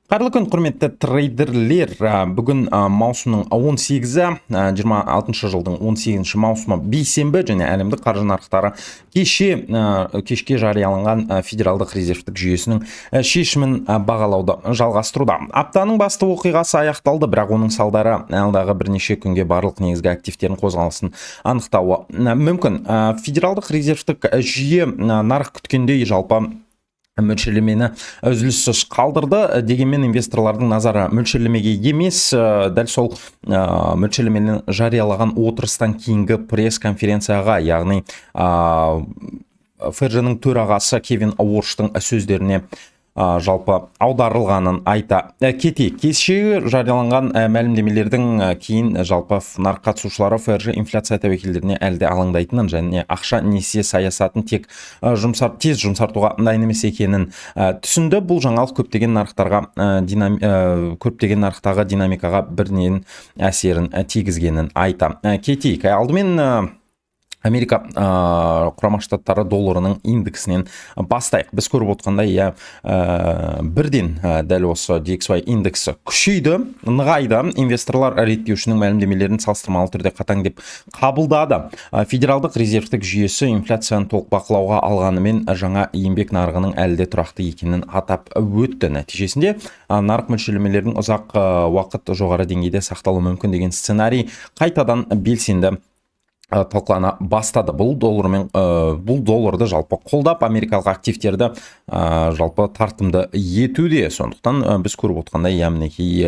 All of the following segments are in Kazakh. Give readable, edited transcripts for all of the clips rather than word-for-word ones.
Қайырлы күн, құрметті трейдерлер. Бүгін маусымның 18-і, 26 жылдың 18 маусымы бейсенбі және әлемдік қаржы нарықтары кешке жарияланған федералдық резервтік жүйесінің шешімін бағалауды жалғастыруда. Аптаның басты оқиғасы аяқталды, бірақ оның салдары алдағы бірнеше күнге барлық негізгі активтердің қозғалысын анықтауы мүмкін. Федералдық резервтік жүйе нарық күткендей жалпы мөлшерлемені үзіліссіз қалдырды, дегенмен инвесторлардың назары мөлшерлемеге емес, дәл сол мөлшерлемені жариялаған отырыстан кейінгі пресс-конференцияға, яғни ФРЖ-ның төрағасы Кевин Уорштың сөздеріне жалпы аударылғанын айта кетейік. Кеше жарияланған мәлімдемелердің кейін жалпы нарық қатысушылары ФРЖ инфляция тәуекелдеріне әлде алаңдайтынын және ақша несие саясатын тез жұмсартуға дайын емес екенін түсінді. Бұл жаңалық көптеген нарықтағы динамикаға бірінен әсерін тигізгенін айта кетейік. Алдымен Америка құрама штаттары долларының индексінен бастайық. Біз көріп отқандай, бірден дәл осы DXY индексі күшейді, нығайды. Инвесторлар реттеушінің мәлімдемелерін салыстырмалы түрде қатаң деп қабылдады. Федералдық резервтік жүйесі инфляцияны толық бақылауға алғанымен жаңа еңбек нарығының әлде тұрақты екенін атап өтті. Нәтижесінде нарық мөлшерлемелердің ұзақ уақыт жоғары деңгейде сақталуы мүмкін деген сценарий қайтадан белсенді талқылана бастады. Бұл долларды жалпы қолдап, америкалық активтерді жалпы тартымды етуде. Сондықтан біз көріп отқандай, мінекей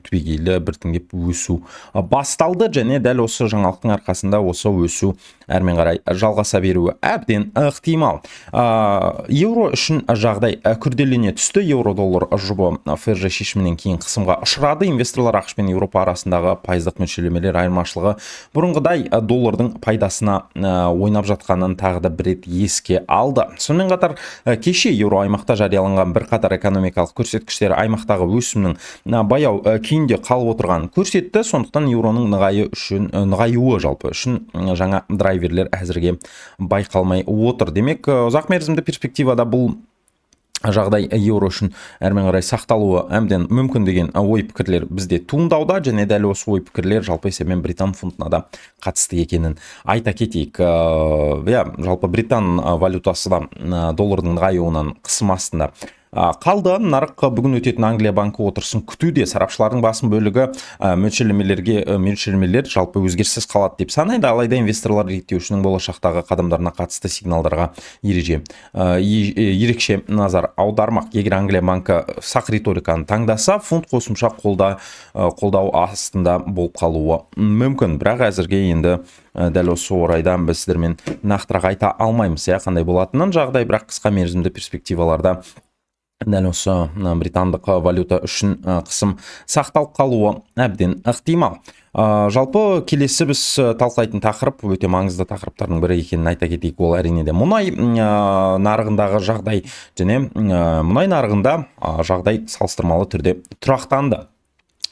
түбегейлі біртіндеп өсу басталды, және дәл осы жаңалықтың арқасында осы өсу әрмен қарай жалғаса беруі әбден ықтимал. Еуро үшін жағдай күрделене түсті. Еуро-доллар жұбы ФРЖ шешімінен кейін қысымға ұшырады. Инвесторлар ақш пен Еуропа арасындағы пайыздық мөлшерлемелер айырмашылығы бұрынғыдай доллардың пайдасына ойнап жатқанын тағы да бір рет еске алды. Сонымен қатар кеше еуро аймақта жарияланған бірқатар экономикалық көрсеткіштері аймақтағы өсімнің баяу күйінде қалып отырған көрсетті. Сондықтан еуроның нығаюы жалпы үшін жаңа драйверлер әзірге байқалмай отыр. Демек, ұзақ мерзімді перспективада бұл жағдай еуро үшін әрмен қарай сақталуы әбден мүмкін деген ой пікірлер бізде туындауда, және дәл осы ой пікірлер жалпы есебімен британ фунтына да қатысты екенін айта кетейік. Жалпы британ валютасы да доллардың нығаюынан қысым астында қалды. Нарық бүгін өтетін Англия банкі отырысын күтуде. Сарапшылардың басым бөлігі мөлшерлемелер жалпы өзгеріссіз қалады деп санайды, алайда инвесторлар реттеушінің болашақтағы қадамдарына қатысты сигналдарға ерекше назар аудармақ. Егер Англия банкі сақ риториканы таңдаса, фунт қосымша қолдау астында болып қалуы мүмкін. Бірақ әзірге енді дәл осы орайда біз сіздермен нақтырақ айта алмаймыз қандай болатынын. Жағдай бірақ қысқа мерзімді перспективаларда дәл осы британдық валюта үшін қысым сақталып қалуы әбден ықтимал. Жалпы келесі біз талқылайтын тақырып өте маңызды тақырыптардың бірі екенін айта кетейік. Ол әрине де мұнай нарығындағы жағдай, және мұнай нарығында жағдай салыстырмалы түрде тұрақтанды.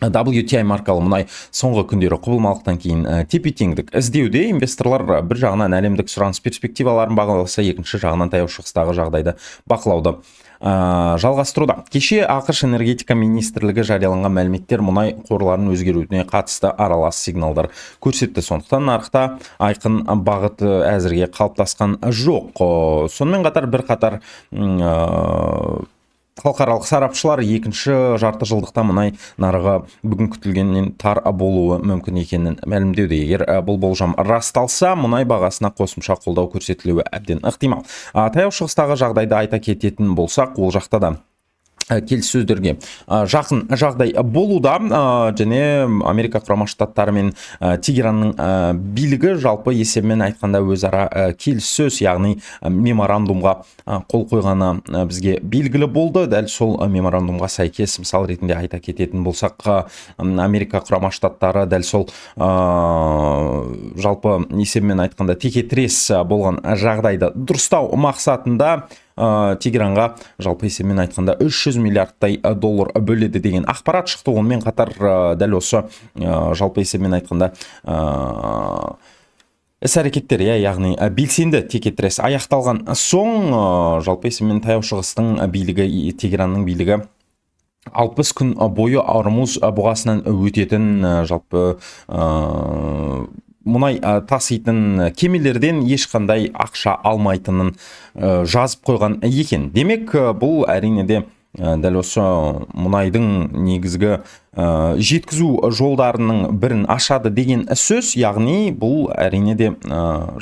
WTI маркалы мұнай соңғы күндері құбылмалықтан кейін тепе-теңдік іздеуде. Инвесторлар бір жағынан әлемдік сұраныс перспективаларын бағаласа, екінші жағынан таяу шығыстағы жағдайды бақылауды жалғастыруда. Кеше ақш энергетика министрлігі жарияланған мәліметтер мұнай қорларының өзгеруіне қатысты аралас сигналдар көрсетті. Сондықтан нарықта айқын бағыт әзірге қалыптасқан жоқ. Сонымен қатар бірқатар халықаралық сарапшылар екінші жарты жылдықта мұнай нарығы бүгін күтілгеннен тар болуы мүмкін екенін мәлімдеуде. Егер бұл болжам расталса, мұнай бағасына қосымша қолдау көрсетілуі әбден ықтимал. Таяу шығыстағы жағдайды айта кететін болсақ, ол жақта да келіссөздерге жақын жағдай болуда, және Америка құрама штаттары мен Тегеранның билігі жалпы есебімен айтқанда өзара келіссөз, яғни меморандумға қол қойғаны бізге белгілі болды. Дәл сол меморандумға сәйкес, мысал ретінде айта кететін болсақ, Америка құрама штаттары дәл сол жалпы есебімен айтқанда текетірес болған жағдайды дұрыстау мақсатында Тегеранға жалпы есебімен айтқанда 300 миллиардтай доллар бөледі деген ақпарат шықты. Онымен қатар дәл осы жалпы есебімен айтқанда іс-әрекеттер, яғни белсенді текетірес аяқталған соң жалпы есебімен таяу шығыстың билігі, Тегеранның билігі 60 күн бойы Ормуз бұғасынан өтетін жалпы мұнай таситын кемелерден ешқандай ақша алмайтынын жазып қойған екен. Демек, бұл әрине де дәл осы мұнайдың негізгі жеткізу жолдарының бірін ашады деген сөз, яғни бұл әрине де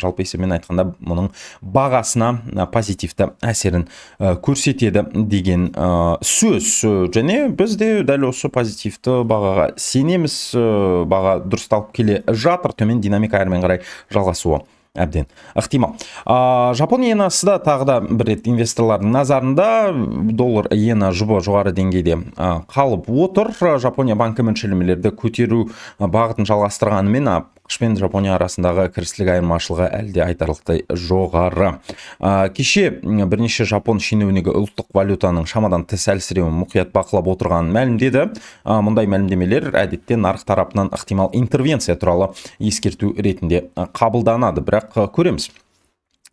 жалпы есебімен айтқанда мұның бағасына позитивті әсерін көрсетеді деген сөз. Және біз де дәл осы позитивті бағаға сенеміз, баға дұрысталып келе жатыр, төмен динамика әрмен қарай жалғасуы әбден ықтимал. Жапон иенасы да тағы да бір рет инвесторлардың назарында, доллар иена жұбы жоғары деңгейде қалып отыр. Жапония банкі мөлшерлемелерді көтеру бағытын жалғастырғанымен ақш пен Жапония арасындағы кірістілік айырмашылығы әлде айтарлықтай жоғары. Кеше бірнеше жапон шенеунігі ұлттық валютаның шамадан тыс әлсіреуін мұқият бақылап отырғанын мәлімдеді. Мұндай мәлімдемелер әдетте нарық тарапынан ықтимал интервенция туралы ескерту ретінде қабылданады. Бірақ көреміз.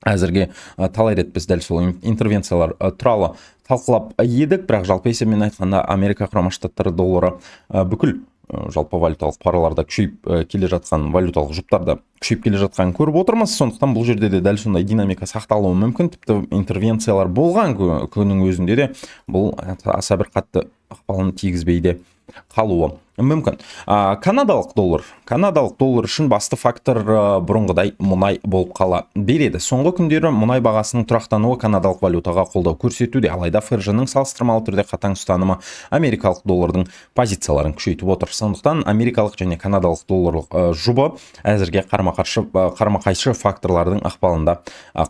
Әзірге талай рет біз дәл сол интервенциялар туралы талқылап едік, бірақ жалпы есебімен айтқанда Америка Құрама Штаттары доллары бүкіл жалпы валюталық параларда күшейіп келе жатқан, валюталық жұптарда күшейіп келе жатқан көріп отырмыз. Сондықтан бұл жерде де дәл сондай динамика сақталуы мүмкін. Тіпті интервенциялар болған күннің өзінде де бұл аса бір қатты ықпалын тигізбейді қалуы мүмкін. Канадалық доллар үшін басты фактор бұрынғыдай мұнай болып қала береді. Соңғы күндері мұнай бағасының тұрақтануы канадалық валютаға қолдау көрсетуде, алайда ФРЖ-ның салыстырмалы түрде қатаң ұстанымы америкалық доллардың позицияларын күшейтіп отыр. Сондықтан америкалық және канадалық долларлық жұбы әзірге қарама-қайшы факторлардың ықпалында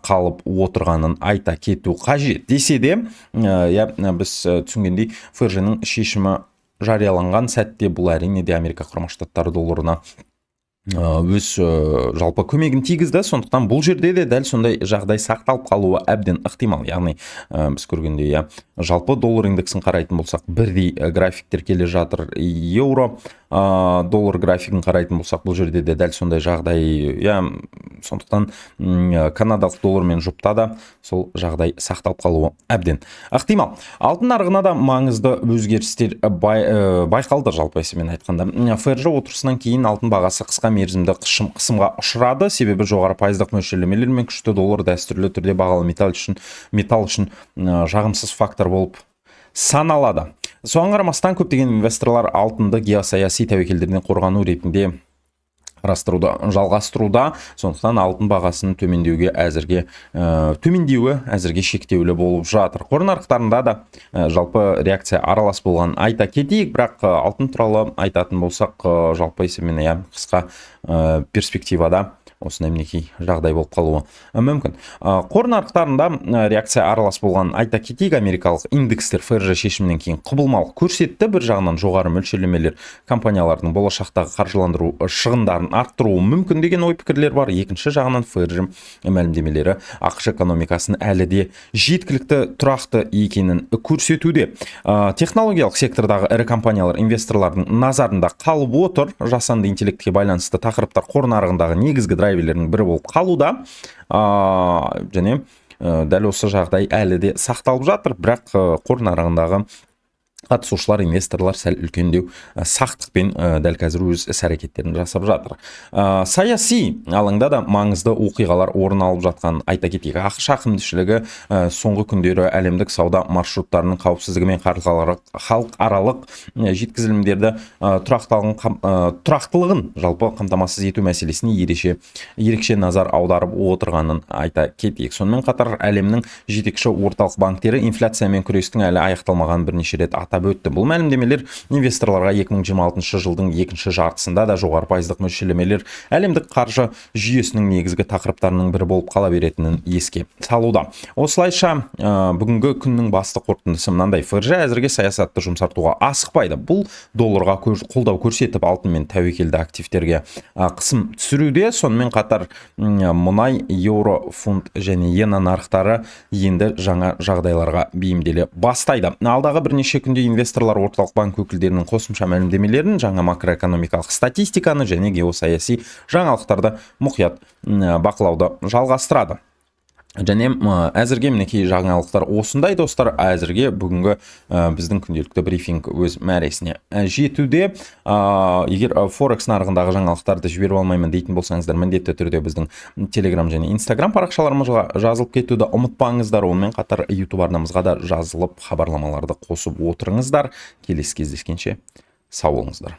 қалып отырғанын айта кету қажет. Десе де, біз түсінгендей ФРЖ-ның шешімі жарияланған сәтте бұл әрине де Америка Құрама Штаттары долларына өз жалпы көмегін тигізді. Сондықтан бұл жерде де дәл сондай жағдай сақталып қалуы әбден ықтимал. Яғни біз көргендей, жалпы доллар индексін қарайтын болсақ, бірдей графиктер келе жатыр. Еуро доллар графигін қарайтын болсақ, бұл жерде де дәл сондай жағдай. Сондықтан канадалық доллармен жұпта да сол жағдай сақталып қалуы әбден ықтимал. Алтын нарығына да маңызды өзгерістер байқалды жалпы есебімен айтқанда. ФРЖ отырысынан кейін алтын бағасы қысқа мерзімді қысымға ұшырады, себебі жоғары пайыздық мөлшерлемелер мен күшті доллар дәстүрлі түрде бағалы металл үшін жағымсыз фактор болып саналады. Соған қарамастан көптеген инвесторлар алтынды геосаяси тәуекелдерден қорғану ретінде жалғастыруда. Сондықтан алтын бағасының төмендеуі әзірге шектеулі болып жатыр. Қор нарықтарында да жалпы реакция аралас болған айта кетейік, бірақ алтын туралы айтатын болсақ, жалпы есебімен қысқа перспективада осындай мінекей жағдай болып қалуы мүмкін. Қор нарықтарында реакция аралас болған айта кетейік, америкалық индекстер ФРЖ шешімінен кейін құбылмалық көрсетті. Бір жағынан жоғары мөлшерлемелер компаниялардың болашақтағы қаржыландыру шығындарын арттыруы мүмкін деген ой пікірлер бар. Екінші жағынан ФРЖ мәлімдемелері ақш экономикасын әлі де жеткілікті тұрақты екенін көрсетуде. Технологиялық сектордағы ірі компаниялар инвесторлардың назарында қалып отыр. Жасанды интеллектке байланысты тақырыптар қор нарығындағы негізгі драйверлердің бірі болып қалуда. Және дәл осы жағдай әлі де сақталып жатыр, бірақ қор нарығындағы қатысушылар, инвесторлар сәл үлкендеу сақтықпен дәл қазір өз іс-әрекеттерін жасап жатыр. Саяси алаңда да маңызды оқиғалар орын алып жатқан айта кетейік. ақш әкімшілігі соңғы күндері әлемдік сауда маршруттарының қауіпсіздігі мен халықаралық жеткізілімдерді тұрақтылығын жалпы қамтамасыз ету мәселесіне ерекше назар аударып отырғанын айта кетейік. Сонымен қатар әлемнің жетекші орталық банктері инфляциямен күрестің әлі аяқталмаған бірнеше рет атап өтті. Бұл мәлімдемелер инвесторларға 2026 жылдың екінші жартысында да жоғары пайыздық мөлшерлемелер әлемдік қаржы жүйесінің негізгі тақырыптарының бірі болып қала беретінін еске салуда. Осылайша бүгінгі күннің басты қорытындысы мынандай: ФРЖ әзірге саясатты жұмсартуға асықпайды. Бұл долларға қолдау көрсетіп, алтын мен тәуекелді активтерге қысым түсіруде. Сонымен қатар мұнай, еуро, фунт және иена нарықтары енді жаңа жағдайларға бейімделе бастайды. Алдағы бірнеше күнде инвесторлар орталық банк өкілдерінің қосымша мәлімдемелерін, жаңа макроэкономикалық статистиканы және геосаяси жаңалықтарды мұқият бақылауды жалғастырады. және әзірге мінекей жаңалықтар осындай достар. Әзірге бүгінгі біздің күнделікті брифинг өз мәресіне жетуде. Егер Форекс нарығындағы жаңалықтарды жіберіп алмаймын дейтін болсаңыздар, міндетті түрде біздің Telegram және Instagram парақшаларымызға жазылып кетуді ұмытпаңыздар. Онымен қатар YouTube арнамызға да жазылып хабарламаларды қосып отырыңыздар. Келесі кездескенше сау болыңыздар.